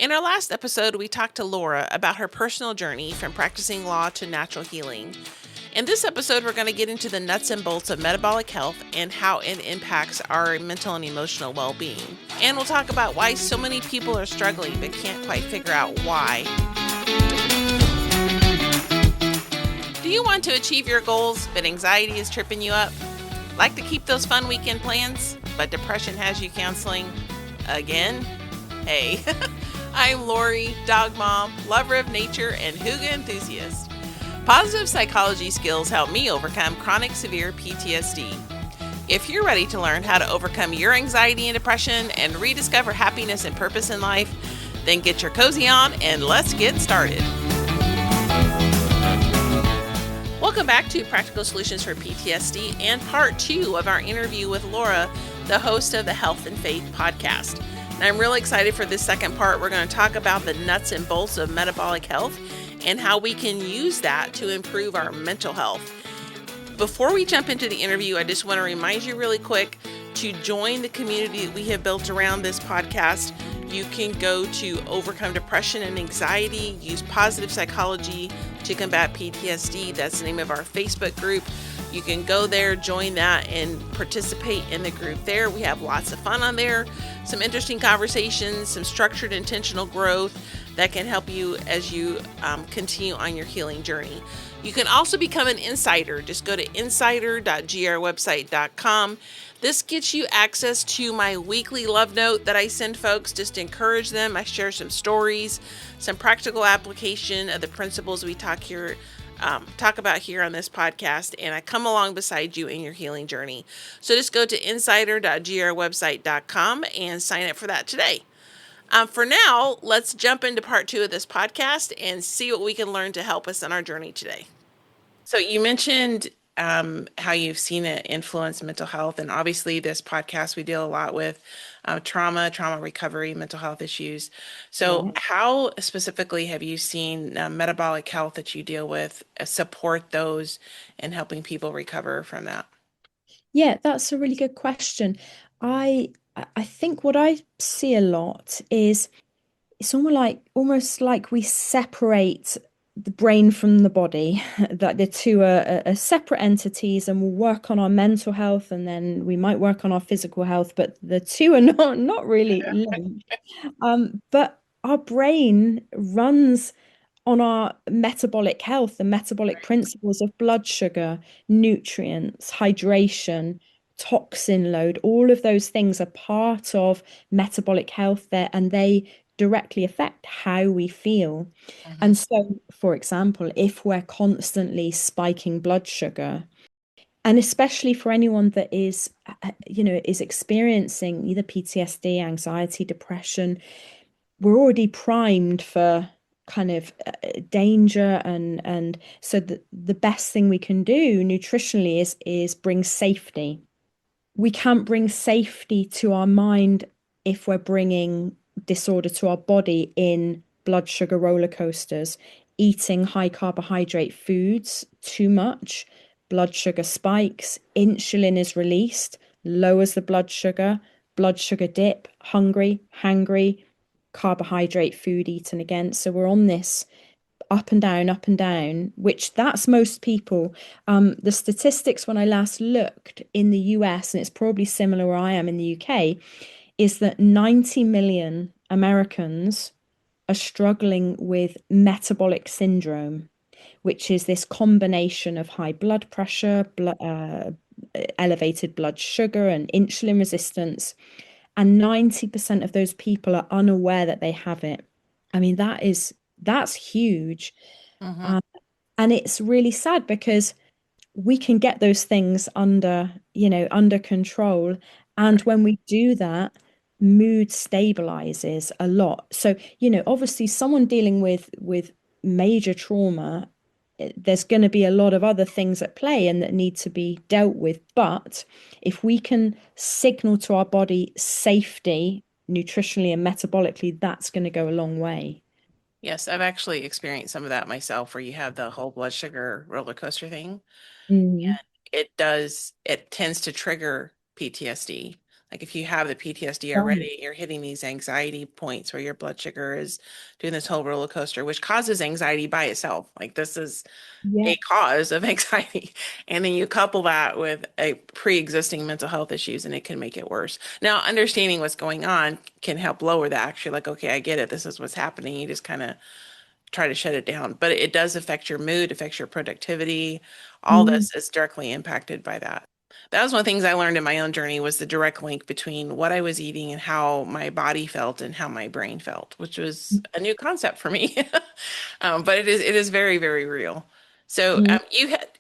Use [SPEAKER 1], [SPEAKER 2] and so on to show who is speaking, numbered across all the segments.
[SPEAKER 1] In our last episode, we talked to Laura about her personal journey from practicing law to natural healing. In this episode, we're going to get into the nuts and bolts of metabolic health and how it impacts our mental and emotional well being. And we'll talk about why so many people are struggling but can't quite figure out why. Do you want to achieve your goals but anxiety is tripping you up? Like to keep those fun weekend plans, but depression has you counseling again? Hey, I'm Lori, dog mom, lover of nature, and hygge enthusiast. Positive psychology skills help me overcome chronic severe PTSD. If you're ready to learn how to overcome your anxiety and depression and rediscover happiness and purpose in life, then get your cozy on and let's get started. Welcome back to Practical Solutions for PTSD and part 2 of our interview with Laura, the host of the Health and Faith podcast. And I'm really excited for this second part. We're going to talk about the nuts and bolts of metabolic health and how we can use that to improve our mental health. Before we jump into the interview, I just want to remind you really quick to join the community that we have built around this podcast. You can go to Overcome Depression and Anxiety, use positive psychology to combat PTSD. That's the name of our Facebook group. You can go there, join that, and participate in the group there. We have lots of fun on there, some interesting conversations, some structured, intentional growth that can help you as you continue on your healing journey. You can also become an insider. Just go to insider.grwebsite.com. This gets you access to my weekly love note that I send folks just to encourage them. I share some stories, some practical application of the principles we talk about here on this podcast, and I come along beside you in your healing journey. So just go to insider.grwebsite.com and sign up for that today. For now, let's jump into part 2 of this podcast and see what we can learn to help us on our journey today. So you mentioned how you've seen it influence mental health, and obviously this podcast we deal a lot with trauma recovery, mental health issues. So how specifically have you seen metabolic health that you deal with support those and helping people recover from that?
[SPEAKER 2] Yeah, that's a really good question. I think what I see a lot is it's almost like we separate the brain from the body, that the two are separate entities, and we'll work on our mental health and then we might work on our physical health, but the two are not really linked. But our brain runs on our metabolic health, the metabolic principles of blood sugar, nutrients, hydration, toxin load. All of those things are part of metabolic health there, and they directly affect how we feel.
[SPEAKER 1] Mhm.
[SPEAKER 2] And so, for example, if we're constantly spiking blood sugar, and especially for anyone that is experiencing either PTSD, anxiety, depression, we're already primed for kind of danger, and so the best thing we can do nutritionally is bring safety. We can't bring safety to our mind if we're bringing disorder to our body in blood sugar roller coasters, eating high carbohydrate foods too much. Blood sugar spikes, insulin is released, lowers the blood sugar dip, hungry, hangry, carbohydrate food eaten again. So we're on this up and down, which that's most people. The statistics when I last looked in the US, and it's probably similar where I am in the UK, is that 90 million Americans are struggling with metabolic syndrome, which is this combination of high blood pressure, elevated blood sugar, and insulin resistance. And 90% of those people are unaware that they have it. I mean, that's huge.
[SPEAKER 1] Mhm.
[SPEAKER 2] Um, and it's really sad because we can get those things under control. And
[SPEAKER 1] Right.
[SPEAKER 2] when we do that, mood stabilizes a lot. So, obviously someone dealing with major trauma, there's going to be a lot of other things at play and that need to be dealt with. But if we can signal to our body safety nutritionally and metabolically, that's going to go a long way.
[SPEAKER 1] Yes, I've actually experienced some of that myself where you have the whole blood sugar roller coaster thing.
[SPEAKER 2] Mm.
[SPEAKER 1] It tends to trigger PTSD. Like if you have the PTSD
[SPEAKER 2] Right.
[SPEAKER 1] already, you're hitting these anxiety points where your blood sugar is doing this whole roller coaster, which causes anxiety by itself. Like this is
[SPEAKER 2] Yeah.
[SPEAKER 1] a cause of anxiety. And then you couple that with a pre-existing mental health issues and it can make it worse. Now, understanding what's going on can help lower that. Actually, like, okay, I get it. This is what's happening. You just kind of try to shut it down. But it does affect your mood, affects your productivity. All
[SPEAKER 2] Mm,
[SPEAKER 1] this is directly impacted by that. That was one of the things I learned in my own journey was the direct link between what I was eating and how my body felt and how my brain felt, which was a new concept for me. But it is very, very real. So
[SPEAKER 2] mm.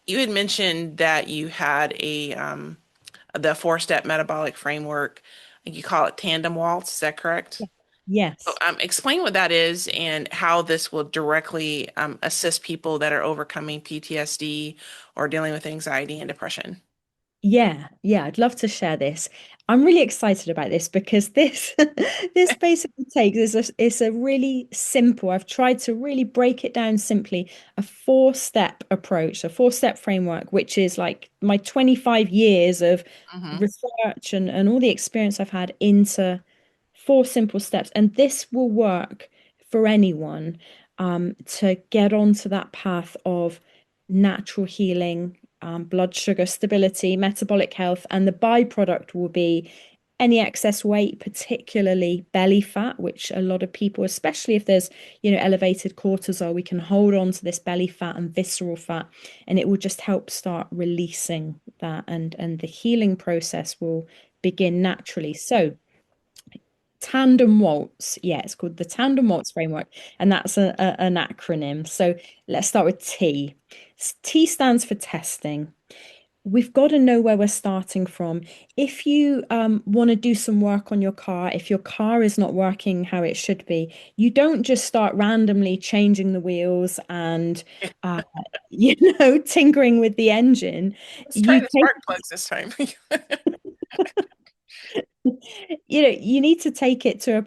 [SPEAKER 1] you had mentioned that you had the four-step metabolic framework. You call it tandem waltz. Is that correct?
[SPEAKER 2] Yeah.
[SPEAKER 1] So,
[SPEAKER 2] Yes.
[SPEAKER 1] explain what that is and how this will directly assist people that are overcoming PTSD or dealing with anxiety and depression.
[SPEAKER 2] Yeah, yeah, I'd love to share this. I'm really excited about this because this this basically takes it's a really simple. I've tried to really break it down simply, a four-step approach, a four-step framework, which is like my 25 years of
[SPEAKER 1] Hmm.
[SPEAKER 2] research and all the experience I've had into four simple steps. And this will work for anyone to get onto that path of natural healing, blood sugar stability, metabolic health, and the byproduct will be any excess weight, particularly belly fat, which a lot of people, especially if there's, elevated cortisol, we can hold on to this belly fat and visceral fat, and it will just help start releasing that, and the healing process will begin naturally. So, tandem waltz, yeah, it's called the tandem waltz framework, and that's an acronym. So let's start with T. T stands for testing. We've got to know where we're starting from. If you want to do some work on your car, if your car is not working how it should be, you don't just start randomly changing the wheels and, uh, tinkering with the engine.
[SPEAKER 1] Let's try
[SPEAKER 2] You
[SPEAKER 1] the
[SPEAKER 2] take
[SPEAKER 1] spark plugs this time.
[SPEAKER 2] you need to take it to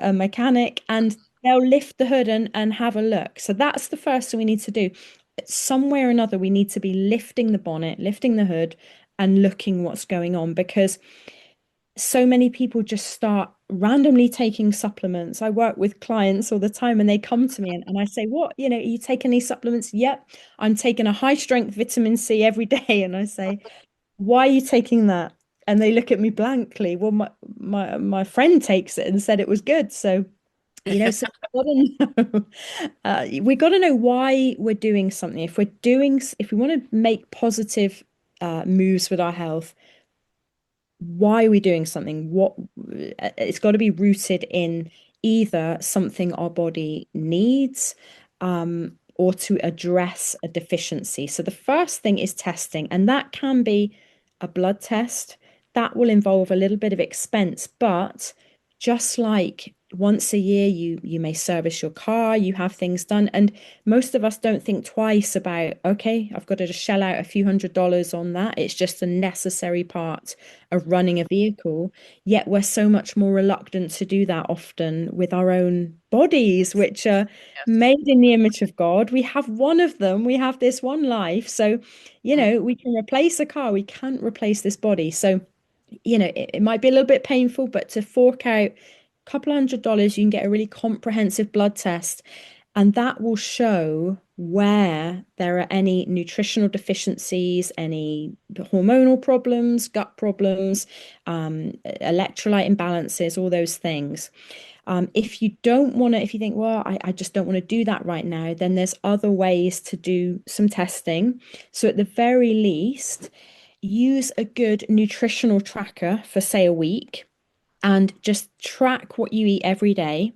[SPEAKER 2] a mechanic and they'll lift the hood and have a look. So that's the first thing we need to do. Somewhere or another, we need to be lifting the bonnet, lifting the hood, and looking what's going on because so many people just start randomly taking supplements. I work with clients all the time and they come to me and I say, what, are you taking these supplements? Yep, I'm taking a high strength vitamin C every day. And I say, why are you taking that? And they look at me blankly. Well, my friend takes it and said it was good. So, so we got to know why we're doing something. If we want to make positive moves with our health, why are we doing something? It's got to be rooted in either something our body needs, or to address a deficiency. So the first thing is testing, and that can be a blood test. That will involve a little bit of expense, but just like once a year you may service your car, you have things done, and most of us don't think twice about, okay, I've got to just shell out a few $100s on that. It's just a necessary part of running a vehicle, yet we're so much more reluctant to do that often with our own bodies, which are
[SPEAKER 1] Yes.
[SPEAKER 2] made in the image of God. We have one of them, we have this one life. So,
[SPEAKER 1] Mm.
[SPEAKER 2] we can replace a car, we can't replace this body. So, it might be a little bit painful, but to fork out a couple $100, you can get a really comprehensive blood test. And that will show where there are any nutritional deficiencies, any hormonal problems, gut problems, electrolyte imbalances, all those things. If you don't want to, if you think, well, I just don't want to do that right now, then there's other ways to do some testing. So at the very least, use a good nutritional tracker for, say, a week and just track what you eat every day.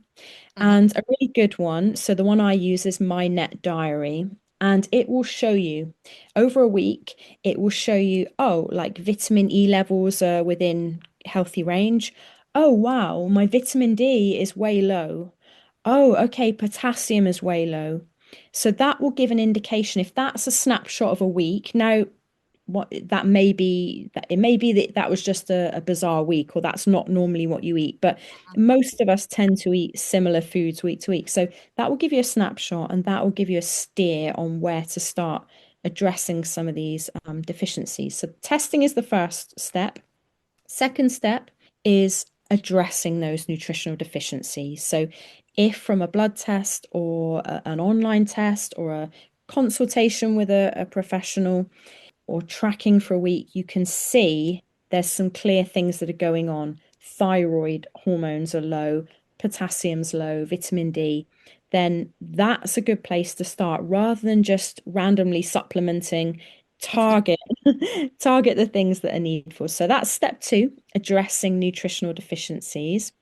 [SPEAKER 1] Mhm.
[SPEAKER 2] And a really good one, so the one I use is My Net Diary, and it will show you over a week, it will show you, oh, like vitamin E levels are within healthy range. Oh, wow, my vitamin D is way low. Oh, okay, potassium is way low. So that will give an indication if that's a snapshot of a week. Now, what that may be that it may be that that was just a bizarre week or that's not normally what you eat, but most of us tend to eat similar foods week to week, so that will give you a snapshot and that will give you a steer on where to start addressing some of these deficiencies. So testing is the first step. Second step is addressing those nutritional deficiencies. So, if from a blood test or an online test or a consultation with a professional or tracking for a week, you can see there's some clear things that are going on. Thyroid hormones are low, potassium's low, vitamin D, then that's a good place to start rather than just randomly supplementing. Target target the things that are needful. So that's step two, addressing nutritional deficiencies.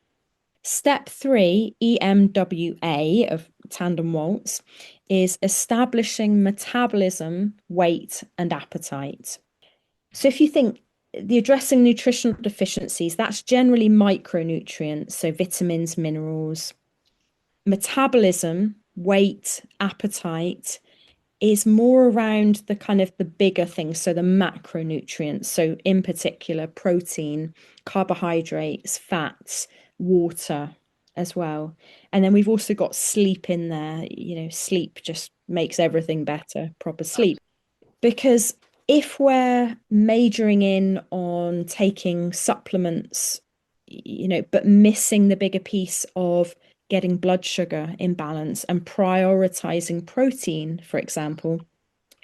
[SPEAKER 2] Step three, EMWA of tandem waltz, is establishing metabolism, weight, and appetite. So if you think the addressing nutritional deficiencies, that's generally micronutrients, so vitamins, minerals. Metabolism, weight, appetite is more around the kind of the bigger things, so the macronutrients. So in particular, protein, carbohydrates, fats, water as well. And then we've also got sleep in there. Sleep just makes everything better, proper sleep. Because if we're majoring in on taking supplements, but missing the bigger piece of getting blood sugar in balance and prioritizing protein, for example,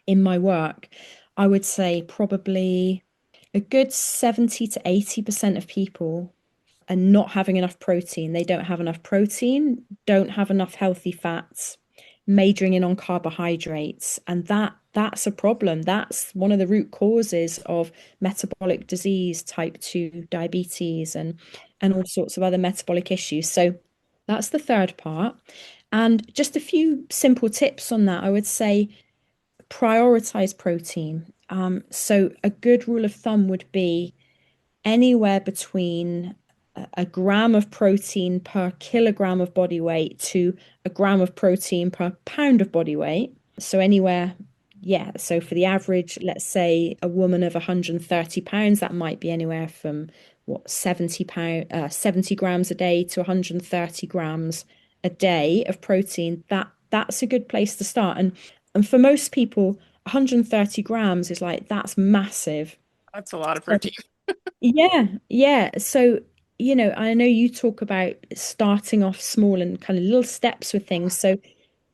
[SPEAKER 2] in my work, I would say probably a good 70 to 80% of people are not having enough protein. They don't have enough protein, don't have enough healthy fats, majoring in on carbohydrates, and that's a problem. That's one of the root causes of metabolic disease, type 2 diabetes, and all sorts of other metabolic issues. So that's the third part. And just a few simple tips on that. I would say prioritize protein. So a good rule of thumb would be anywhere between a gram of protein per kilogram of body weight to a gram of protein per pound of body weight. So anywhere, yeah. So for the average, let's say a woman of 130 pounds, that might be anywhere from 70 grams a day to 130 grams a day of protein. That's a good place to start. And for most people, 130 grams is like that's massive.
[SPEAKER 1] That's a lot of
[SPEAKER 2] So
[SPEAKER 1] protein.
[SPEAKER 2] yeah, yeah. So, I know you talk about starting off small and kind of little steps with things. So,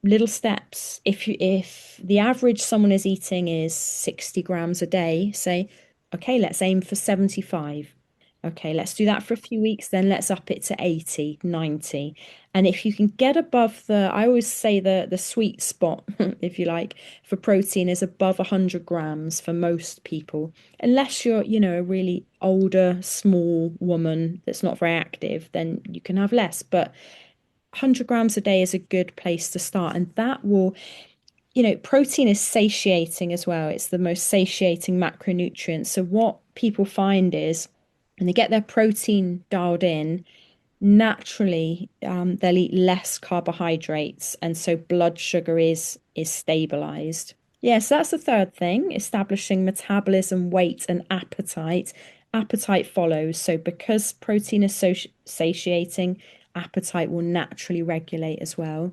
[SPEAKER 2] little steps. If the average someone is eating is 60 grams a day, say, okay, let's aim for 75. Okay, let's do that for a few weeks, then let's up it to 80, 90. And if you can get above I always say the sweet spot, if you like, for protein is above 100 grams for most people. Unless you're, a really older, small woman that's not very active, then you can have less. But 100 grams a day is a good place to start. And that will, protein is satiating as well. It's the most satiating macronutrient. So what people find is when they get their protein dialed in, naturally they'll eat less carbohydrates. And so blood sugar is stabilized. Yeah, so that's the third thing, establishing metabolism, weight, and appetite. Appetite follows. So because protein is so satiating, appetite will naturally regulate as well.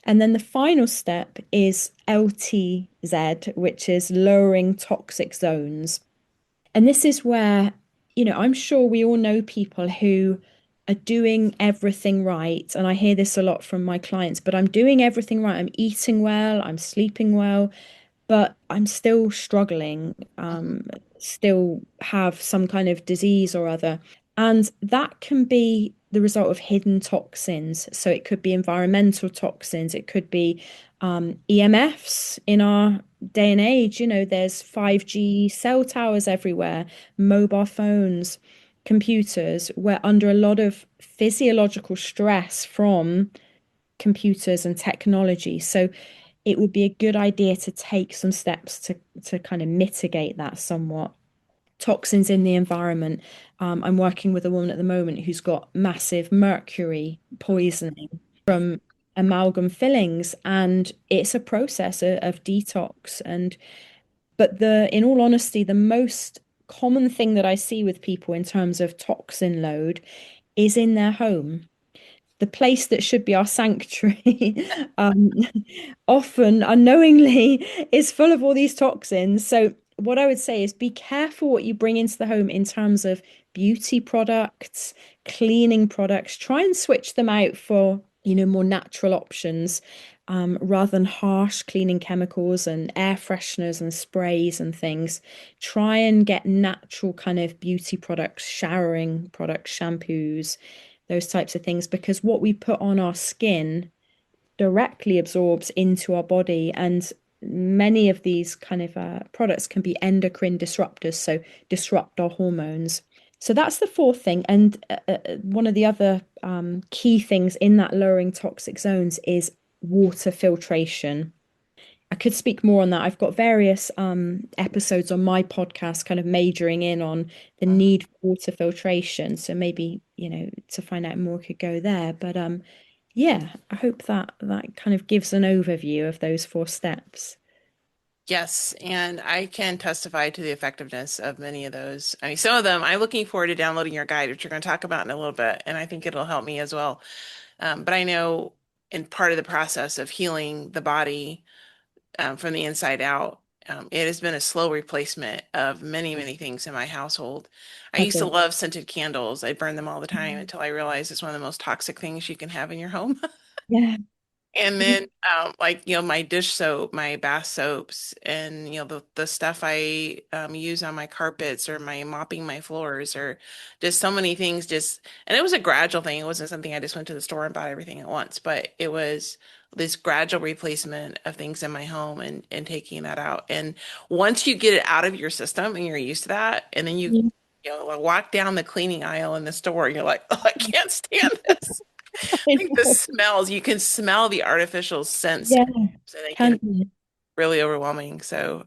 [SPEAKER 2] And then the final step is LTZ, which is lowering toxic zones. And this is where, I'm sure we all know people who are doing everything right. And I hear this a lot from my clients, but I'm doing everything right. I'm eating well, I'm sleeping well, but I'm still struggling, still have some kind of disease or other. And that can be the result of hidden toxins. So it could be environmental toxins, it could be EMFs in our day and age. There's 5G cell towers everywhere, mobile phones, computers. We're under a lot of physiological stress from computers and technology. So it would be a good idea to take some steps to kind of mitigate that somewhat. Toxins in the environment. I'm working with a woman at the moment who's got massive mercury poisoning from amalgam fillings, and it's a process of detox. But in all honesty, the most common thing that I see with people in terms of toxin load is in their home, the place that should be our sanctuary, often unknowingly is full of all these toxins. So what I would say is be careful what you bring into the home in terms of beauty products, cleaning products. Try and switch them out for, more natural options, rather than harsh cleaning chemicals and air fresheners and sprays and things. Try and get natural kind of beauty products, showering products, shampoos, those types of things, because what we put on our skin directly absorbs into our body. And many of these kind of products can be endocrine disruptors, so disrupt our hormones. So that's the fourth thing. And one of the other key things in that lowering toxic zones is water filtration. I could speak more on that. I've got various episodes on my podcast kind of majoring in on the need for water filtration. So maybe, to find out more could go there. But yeah, I hope that that kind of gives an overview of those four steps.
[SPEAKER 1] Yes, and I can testify to the effectiveness of many of those. I mean, some of them, I'm looking forward to downloading your guide, which you're going to talk about in a little bit, and I think it'll help me as well. But I know in part of the process of healing the body from the inside out, it has been a slow replacement of many, many things in my household. I used to
[SPEAKER 2] Okay.
[SPEAKER 1] love scented candles. I burn them all the time until I realized it's one of the most toxic things you can have in your home.
[SPEAKER 2] Yeah.
[SPEAKER 1] And then, like, my dish soap, my bath soaps, and, the stuff I use on my carpets or my mopping my floors, or just so many things. And it was a gradual thing. It wasn't something I just went to the store and bought everything at once, but it was this gradual replacement of things in my home and taking that out. And once you get it out of your system and you're used to that, and then like, walk down the cleaning aisle in the store, and you're like, oh, I can't stand this. Like the smells, you can smell the artificial scents,
[SPEAKER 2] Yeah,
[SPEAKER 1] and they can
[SPEAKER 2] can't you?
[SPEAKER 1] really overwhelming. So,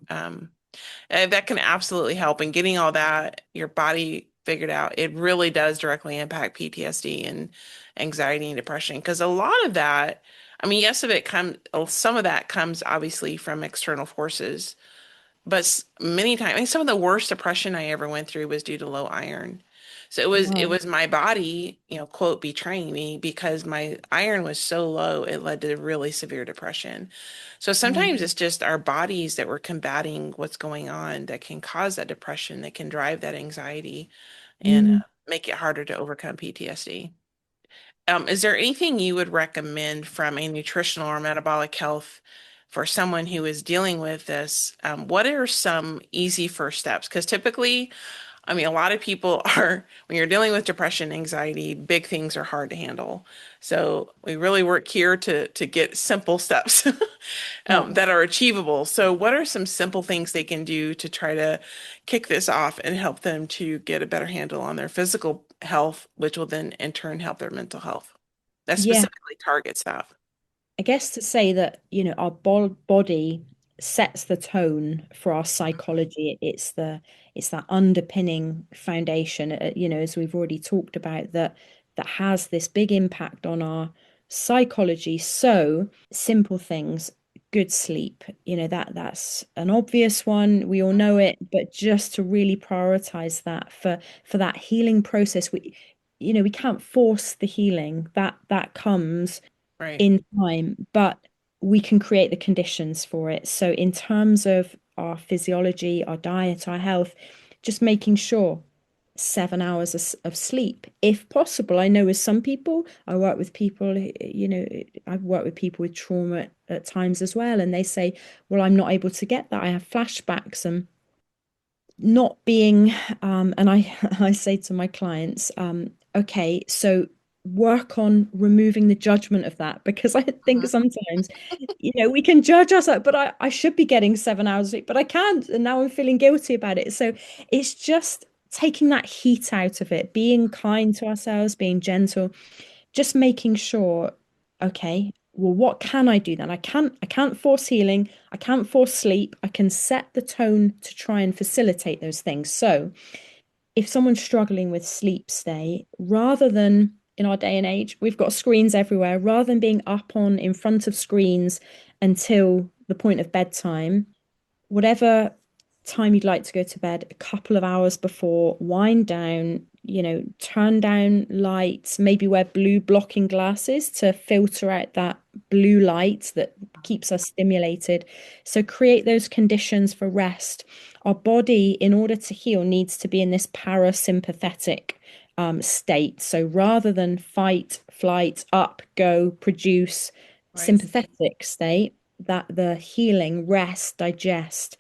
[SPEAKER 1] that can absolutely help in getting all that, your body figured out. It really does directly impact PTSD and anxiety and depression. Because a lot of that, I mean, yes, some of that comes obviously from external forces, but many times, I mean, some of the worst depression I ever went through was due to low iron. So it
[SPEAKER 2] Wow.
[SPEAKER 1] was my body, quote, betraying me because my iron was so low, it led to really severe depression. So
[SPEAKER 2] Wow.
[SPEAKER 1] sometimes it's just our bodies that we're combating what's going on that can cause that depression, that can drive that anxiety and
[SPEAKER 2] Mm.
[SPEAKER 1] make it harder to overcome PTSD. Is there anything you would recommend from a nutritional or metabolic health for someone who is dealing with this? What are some easy first steps? Because typically, I mean, a lot of people are, when you're dealing with depression, anxiety, big things are hard to handle. So we really work here to get simple steps
[SPEAKER 2] Yeah.
[SPEAKER 1] that are achievable. So what are some simple things they can do to try to kick this off and help them to get a better handle on their physical health, which will then in turn help their mental health? That
[SPEAKER 2] Yeah.
[SPEAKER 1] specifically targets that.
[SPEAKER 2] I guess to say that, our body sets the tone for our psychology. It's that underpinning foundation, as we've already talked about, that has this big impact on our psychology. So simple things, good sleep, that's an obvious one. We all know it, but just to really prioritize that for that healing process, we can't force the healing that comes
[SPEAKER 1] Right.
[SPEAKER 2] in time, but we can create the conditions for it. So, in terms of our physiology, our diet, our health, just making sure 7 hours of sleep, if possible. I know with some people, I work with people, I've worked with people with trauma at times as well, and they say, well, I'm not able to get that. I have flashbacks and not being and I I say to my clients, okay, so work on removing the judgment of that, because I think
[SPEAKER 1] Mhm.
[SPEAKER 2] sometimes, we can judge ourselves, but I should be getting 7 hours of sleep, but I can't, and now I'm feeling guilty about it. So it's just taking that heat out of it, being kind to ourselves, being gentle, just making sure, okay, well, what can I do then? I can't force healing. I can't force sleep. I can set the tone to try and facilitate those things. So if someone's struggling with sleep stay, rather than in our day and age, we've got screens everywhere, rather than being up on in front of screens until the point of bedtime, whatever time you'd like to go to bed, a couple of hours before, wind down, turn down lights, maybe wear blue blocking glasses to filter out that blue light that keeps us stimulated. So create those conditions for rest. our body, in order to heal, needs to be in this parasympathetic state. So rather than fight, flight, up, go, produce,
[SPEAKER 1] Right.
[SPEAKER 2] sympathetic state, that the healing, rest, digest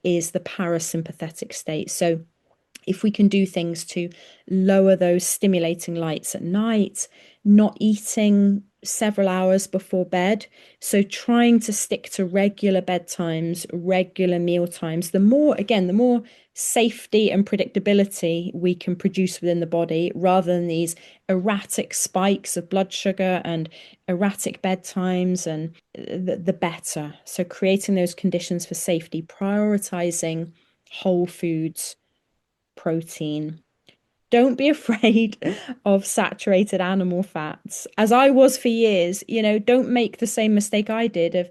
[SPEAKER 2] is the parasympathetic state. So if we can do things to lower those stimulating lights at night, not eating several hours before bed. So trying to stick to regular bedtimes, regular meal times, the more safety and predictability we can produce within the body rather than these erratic spikes of blood sugar and erratic bedtimes, and the better. So creating those conditions for safety, prioritizing whole foods, protein. Don't be afraid of saturated animal fats, as I was for years. Don't make the same mistake I did of,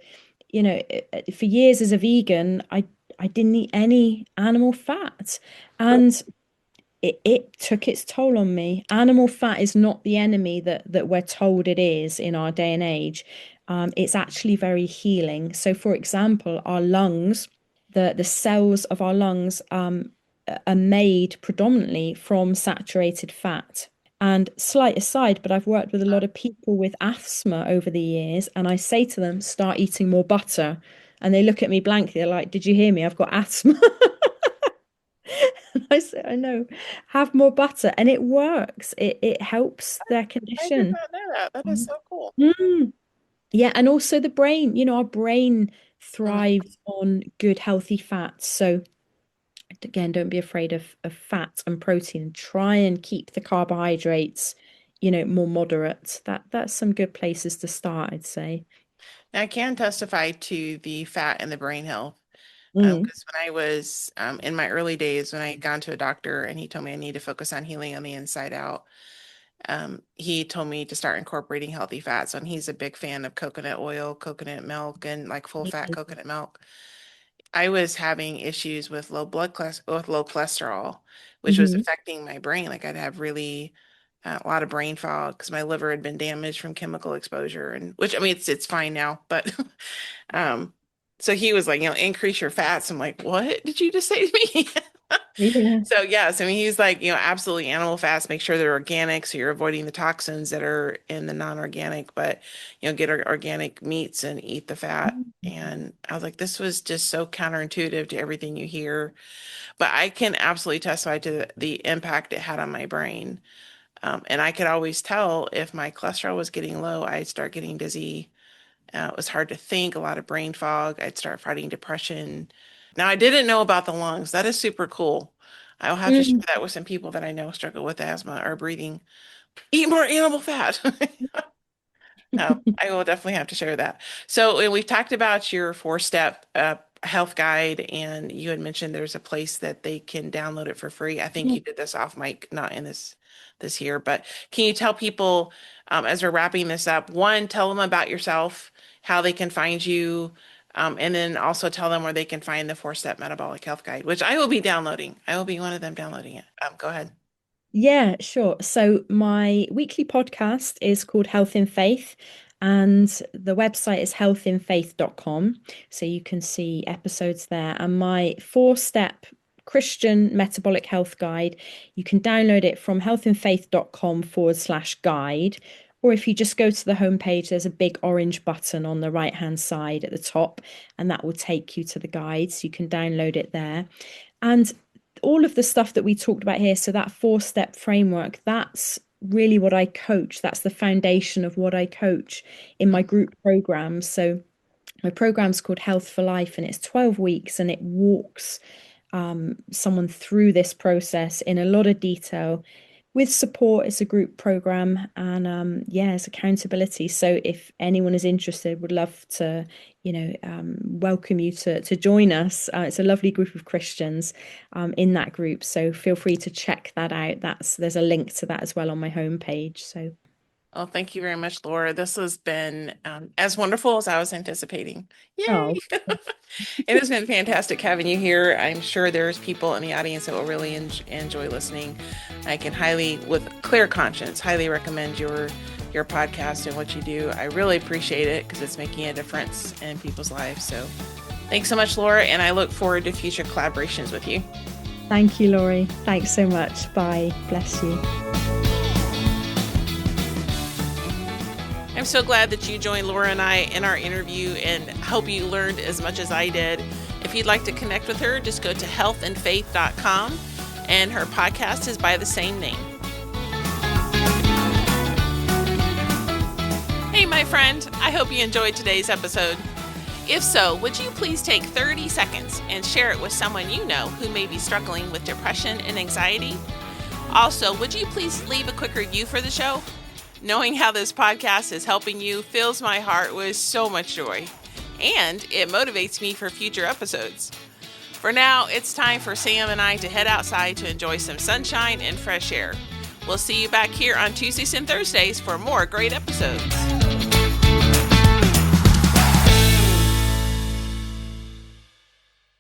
[SPEAKER 2] for years as a vegan, I didn't eat any animal fat, and it took its toll on me. Animal fat is not the enemy that we're told it is in our day and age. It's actually very healing. So, for example, our lungs, the cells of our lungs are made predominantly from saturated fat. And slight aside, but I've worked with a lot of people with asthma over the years, and I say to them, start eating more butter. And they look at me blankly. They're like, did you hear me? I've got asthma. And I say, I know, have more butter. And it works. It helps their
[SPEAKER 1] I did
[SPEAKER 2] condition.
[SPEAKER 1] not know that. That is so cool.
[SPEAKER 2] Mm. Yeah, and also the brain, our brain
[SPEAKER 1] Mhm.
[SPEAKER 2] thrives on good, healthy fats. So again, don't be afraid of fat and protein. Try and keep the carbohydrates, more moderate. That's some good places to start, I'd say.
[SPEAKER 1] I can testify to the fat and the brain health.
[SPEAKER 2] Mm.
[SPEAKER 1] Because when I was in my early days, when I had gone to a doctor and he told me I need to focus on healing on the inside out, he told me to start incorporating healthy fats. And he's a big fan of coconut oil, coconut milk, and like full fat coconut milk. I was having issues with low cholesterol, which was
[SPEAKER 2] Hmm.
[SPEAKER 1] affecting my brain. Like I'd have really a lot of brain fog because my liver had been damaged from chemical exposure, and which I mean it's fine now, but um, so he was like, increase your fats. I'm like, what did you just say to me?
[SPEAKER 2] Yeah.
[SPEAKER 1] So yes, I mean he's like, absolutely animal fats, make sure they're organic so you're avoiding the toxins that are in the non-organic, but get organic meats and eat the fat. And I was like, this was just so counterintuitive to everything you hear, but I can absolutely testify to the impact it had on my brain. And I could always tell if my cholesterol was getting low, I'd start getting dizzy. It was hard to think, a lot of brain fog. I'd start fighting depression. Now, I didn't know about the lungs. That is super cool. I'll have to share
[SPEAKER 2] Mm.
[SPEAKER 1] that with some people that I know struggle with asthma or breathing. Eat more animal fat. I will definitely have to share that. So we've talked about your four-step health guide, and you had mentioned there's a place that they can download it for free. I think
[SPEAKER 2] Yeah.
[SPEAKER 1] you did this off mic, not in this here, but can you tell people as we're wrapping this up, one, tell them about yourself, how they can find you, and then also tell them where they can find the four-step metabolic health guide, which I will be downloading. I will be one of them downloading it. Go ahead.
[SPEAKER 2] Yeah, sure. So my weekly podcast is called Health in Faith, and the website is healthinfaith.com. So you can see episodes there. And my four-step Christian metabolic health guide, you can download it from healthinfaith.com/guide. Or if you just go to the homepage, there's a big orange button on the right-hand side at the top, and that will take you to the guides. You can download it there. And all of the stuff that we talked about here, so that four-step framework, that's really what I coach. That's the foundation of what I coach in my group programs. So my program's called Health for Life, and it's 12 weeks, and it walks someone through this process in a lot of detail with support. It's a group program, and yeah, it's accountability. So if anyone is interested, would love to, welcome you to join us. It's a lovely group of Christians in that group. So feel free to check that out. There's a link to that as well on my homepage. So
[SPEAKER 1] Well, thank you very much, Laura. This has been as wonderful as I was anticipating. Yay!
[SPEAKER 2] oh,
[SPEAKER 1] It has been fantastic having you here. I'm sure there's people in the audience that will really enjoy listening. I can highly, with clear conscience, highly recommend your podcast and what you do. I really appreciate it because it's making a difference in people's lives. So Thanks so much, Laura, and I look forward to future collaborations with you.
[SPEAKER 2] Thank you, Laurie. Thanks so much. Bye. Bless you.
[SPEAKER 1] I'm so glad that you joined Laura and I in our interview, and hope you learned as much as I did. If you'd like to connect with her, just go to healthandfaith.com, and her podcast is by the same name. Hey, my friend, I hope you enjoyed today's episode. If so, would you please take 30 seconds and share it with someone you know who may be struggling with depression and anxiety? Also, would you please leave a quick review for the show? Knowing how this podcast is helping you fills my heart with so much joy, and it motivates me for future episodes. For now, it's time for Sam and I to head outside to enjoy some sunshine and fresh air. We'll see you back here on Tuesdays and Thursdays for more great episodes.